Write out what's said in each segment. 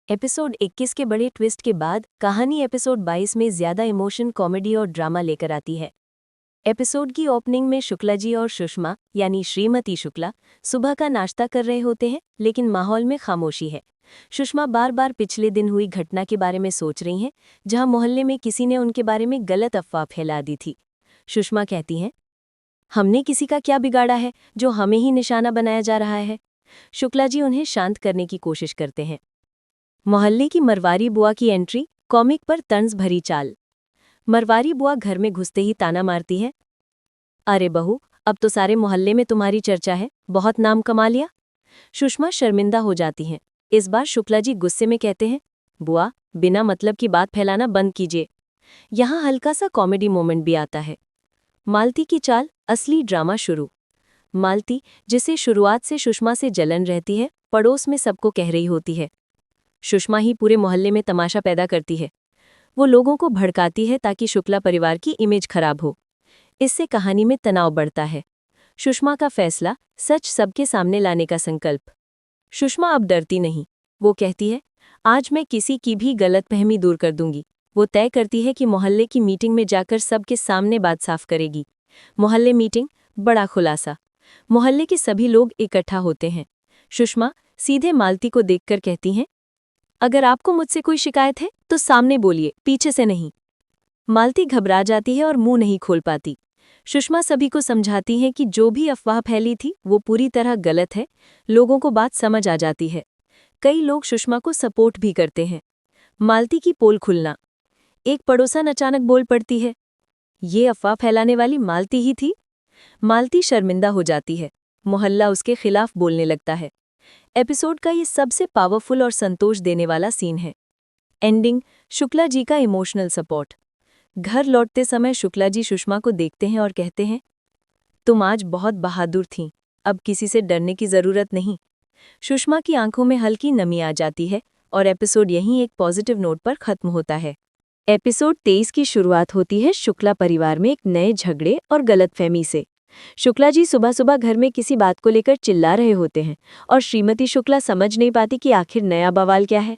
Episode 21 के बड़े twist के बाद कहानी एपिसोड 22 में ज्यादा इमोशन, कॉमेडी और ड्रामा लेकर आती है। एपिसोड की ओपनिंग में शुक्ला जी और सुषमा यानी श्रीमती शुक्ला सुबह का नाश्ता कर रहे होते हैं, लेकिन माहौल में खामोशी है। सुषमा बार बार पिछले दिन हुई घटना के बारे में सोच रही हैं, जहां मोहल्ले में किसी ने उनके बारे में गलत अफवाह फैला दी थी। सुषमा कहती हैं, हमने किसी का क्या बिगाड़ा है जो हमें ही निशाना बनाया जा रहा है। शुक्ला जी उन्हें शांत करने की कोशिश करते हैं। मोहल्ले की मरवारी बुआ की एंट्री, कॉमिक पर तंज भरी चाल। मरवारी बुआ घर में घुसते ही ताना मारती है, अरे बहू, अब तो सारे मोहल्ले में तुम्हारी चर्चा है, बहुत नाम कमा लिया। सुषमा शर्मिंदा हो जाती हैं। इस बार शुक्ला जी गुस्से में कहते हैं, बुआ, बिना मतलब की बात फैलाना बंद कीजिए। यहाँ हल्का सा कॉमेडी मोमेंट भी आता है। मालती की चाल, असली ड्रामा शुरू। मालती, जिसे शुरुआत से सुषमा से जलन रहती है, पड़ोस में सबको कह रही होती है, सुषमा ही पूरे मोहल्ले में तमाशा पैदा करती है। वो लोगों को भड़काती है ताकि शुक्ला परिवार की इमेज खराब हो। इससे कहानी में तनाव बढ़ता है। सुषमा का फैसला, सच सबके सामने लाने का संकल्प। सुषमा अब डरती नहीं। वो कहती है, आज मैं किसी की भी गलतफहमी दूर कर दूंगी। वो तय करती है कि मोहल्ले की मीटिंग में जाकर सबके सामने बात साफ करेगी। मोहल्ले मीटिंग, बड़ा खुलासा। मोहल्ले के सभी लोग इकट्ठा होते हैं। सुषमा सीधे मालती को देखकर कहती हैं, अगर आपको मुझसे कोई शिकायत है तो सामने बोलिए, पीछे से नहीं। मालती घबरा जाती है और मुंह नहीं खोल पाती। सुषमा सभी को समझाती है कि जो भी अफवाह फैली थी वो पूरी तरह गलत है। लोगों को बात समझ आ जाती है। कई लोग सुषमा को सपोर्ट भी करते हैं। मालती की पोल खुलना। एक पड़ोसन अचानक बोल पड़ती है, ये अफवाह फैलाने वाली मालती ही थी। मालती शर्मिंदा हो जाती है। मोहल्ला उसके खिलाफ बोलने लगता है। एपिसोड का ये सबसे पावरफुल और संतोष देने वाला सीन है। एंडिंग, शुक्ला जी का इमोशनल सपोर्ट। घर लौटते समय शुक्ला जी सुषमा को देखते हैं और कहते हैं, तुम आज बहुत बहादुर थीं, अब किसी से डरने की जरूरत नहीं। सुषमा की आंखों में हल्की नमी आ जाती है और एपिसोड यहीं एक पॉजिटिव नोट पर खत्म होता है। एपिसोड 23 की शुरुआत होती है शुक्ला परिवार में एक नए झगड़े और गलतफहमी से। शुक्ला जी सुबह सुबह घर में किसी बात को लेकर चिल्ला रहे होते हैं और श्रीमती शुक्ला समझ नहीं पाती कि आखिर नया बवाल क्या है।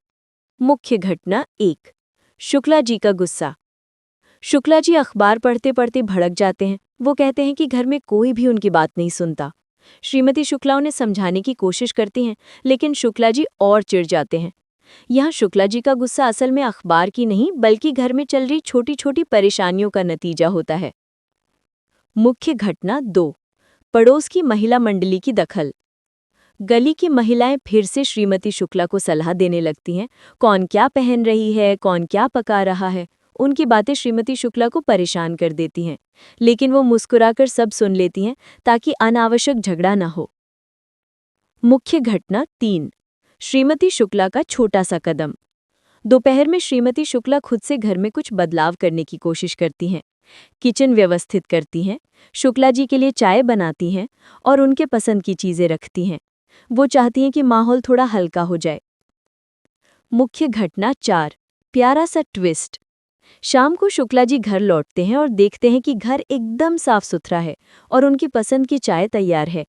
मुख्य घटना 1, शुक्ला जी का गुस्सा। शुक्ला जी अखबार पढ़ते पढ़ते भड़क जाते हैं। वो कहते हैं कि घर में कोई भी उनकी बात नहीं सुनता। श्रीमती शुक्ला उन्हें समझाने की कोशिश करती हैं, लेकिन शुक्ला जी और चिढ़ जाते हैं। यहाँ शुक्ला जी का गुस्सा असल में अखबार की नहीं बल्कि घर में चल रही छोटी छोटी परेशानियों का नतीजा होता है। मुख्य घटना 2, पड़ोस की महिला मंडली की दखल। गली की महिलाएं फिर से श्रीमती शुक्ला को सलाह देने लगती हैं, कौन क्या पहन रही है, कौन क्या पका रहा है। उनकी बातें श्रीमती शुक्ला को परेशान कर देती हैं, लेकिन वो मुस्कुराकर सब सुन लेती हैं ताकि अनावश्यक झगड़ा न हो। मुख्य घटना 3, श्रीमती शुक्ला का छोटा सा कदम। दोपहर में श्रीमती शुक्ला खुद से घर में कुछ बदलाव करने की कोशिश करती हैं। किचन व्यवस्थित करती हैं, शुक्ला जी के लिए चाय बनाती हैं और उनके पसंद की चीजें रखती हैं। वो चाहती हैं कि माहौल थोड़ा हल्का हो जाए। मुख्य घटना 4, प्यारा सा ट्विस्ट। शाम को शुक्ला जी घर लौटते हैं और देखते हैं कि घर एकदम साफ सुथरा है और उनकी पसंद की चाय तैयार है।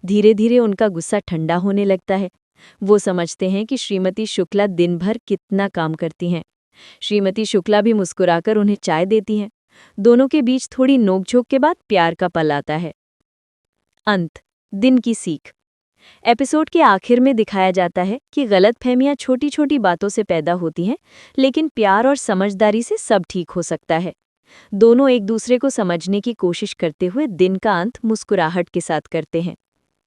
धीरे धीरे उनका गुस्सा ठंडा होने लगता है। वो समझते हैं कि श्रीमती शुक्ला दिन भर कितना काम करती हैं। श्रीमती शुक्ला भी मुस्कुराकर उन्हें चाय देती हैं। दोनों के बीच थोड़ी नोकझोंक के बाद प्यार का पल आता है। अंत, दिन की सीख। एपिसोड के आखिर में दिखाया जाता है कि गलतफहमियां छोटी छोटी बातों से पैदा होती हैं, लेकिन प्यार और समझदारी से सब ठीक हो सकता है। दोनों एक दूसरे को समझने की कोशिश करते हुए दिन का अंत मुस्कुराहट के साथ करते हैं।